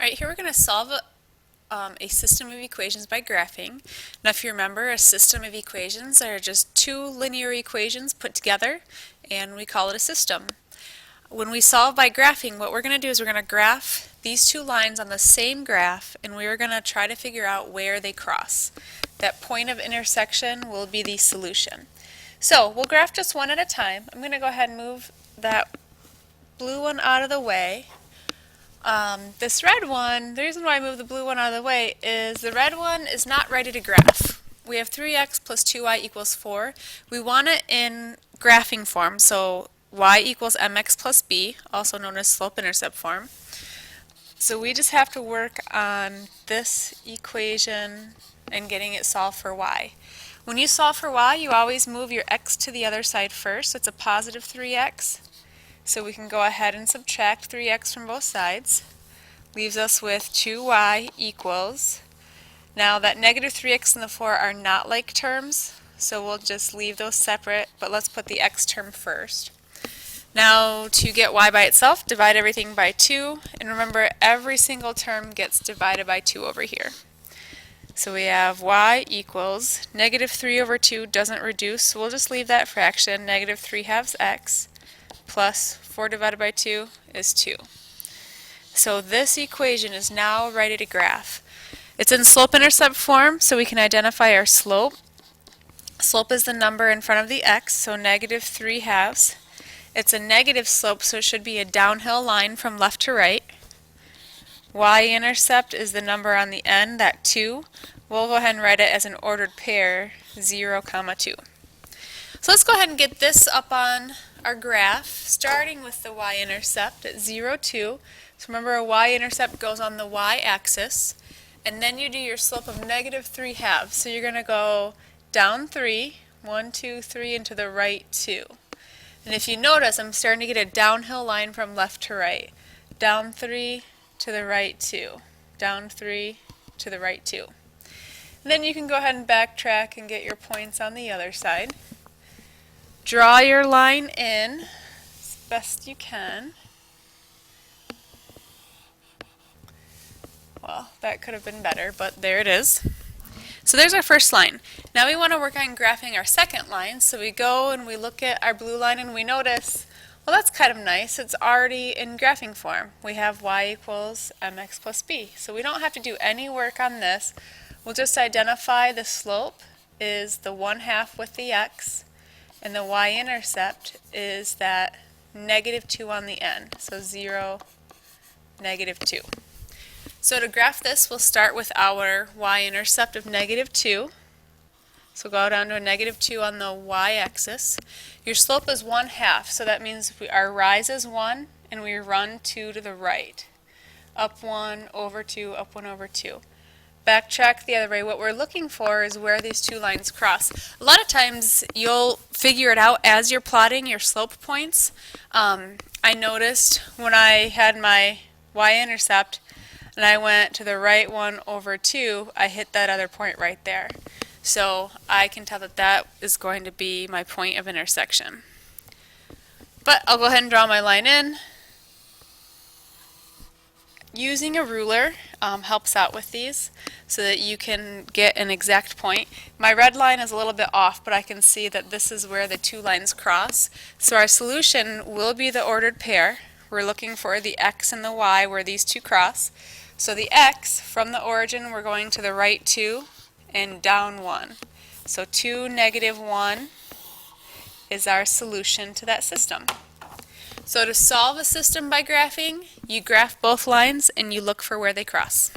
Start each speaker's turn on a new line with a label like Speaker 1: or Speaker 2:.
Speaker 1: Alright, here we're going to solve a system of equations by graphing. Now if you remember, a system of equations are just two linear equations put together, and we call it a system. When we solve by graphing, what we're going to do is we're going to graph these two lines on the same graph, and we're going to try to figure out where they cross. That point of intersection will be the solution. So we'll graph just one at a time. I'm going to go ahead and move that blue one out of the way. This red one, the reason why I moved the blue one out of the way is the red one is not ready to graph. We have 3x plus 2y equals 4. We want it in graphing form, so y equals mx plus b, also known as slope-intercept form. So we just have to work on this equation and getting it solved for y. When you solve for y, you always move your x to the other side first, so it's a positive 3x. So we can go ahead and subtract 3x from both sides. Leaves us with 2y equals. Now that negative 3x and the 4 are not like terms, so we'll just leave those separate, but let's put the x term first. Now to get y by itself, divide everything by 2, and remember every single term gets divided by 2 over here. So we have y equals negative 3 over 2 doesn't reduce, so we'll just leave that fraction, negative 3 halves x, plus 4 divided by 2 is 2. So this equation is now ready to graph. It's in slope-intercept form, so we can identify our slope. Slope is the number in front of the x, so negative 3 halves. It's a negative slope, so it should be a downhill line from left to right. Y-intercept is the number on the end, that 2. We'll go ahead and write it as an ordered pair, 0, 2. So let's go ahead and get this up on our graph, starting with the y-intercept at 0, 2. So remember, a y-intercept goes on the y-axis, and then you do your slope of negative 3 halves. So you're going to go down 3, 1, 2, 3, and to the right 2. And if you notice, I'm starting to get a downhill line from left to right. Down 3 to the right 2. Down 3 to the right 2. And then you can go ahead and backtrack and get your points on the other side. Draw your line in as best you can. Well, that could have been better, but there it is. So there's our first line. Now we want to work on graphing our second line, so we go and we look at our blue line and we notice, well, that's kind of nice. It's already in graphing form. We have y equals mx plus b. So we don't have to do any work on this. We'll just identify the slope is the 1/2 with the x, and the y-intercept is that negative 2 on the end. So 0, negative 2. So to graph this, we'll start with our y-intercept of negative 2. So go down to a negative 2 on the y-axis. Your slope is 1/2, so that means our rise is 1 and we run 2 to the right. Up 1, over 2, up 1, over 2. Backtrack the other way. What we're looking for is where these two lines cross. A lot of times you'll figure it out as you're plotting your slope points. I noticed when I had my y-intercept and I went to the right 1 over 2, I hit that other point right there. So I can tell that that is going to be my point of intersection. But I'll go ahead and draw my line in. Using a ruler helps out with these so that you can get an exact point. My red line is a little bit off, but I can see that this is where the two lines cross. So our solution will be the ordered pair. We're looking for the x and the y where these two cross. So the x, from the origin, we're going to the right 2 and down 1. So 2, negative 1 is our solution to that system. So to solve a system by graphing, you graph both lines and you look for where they cross.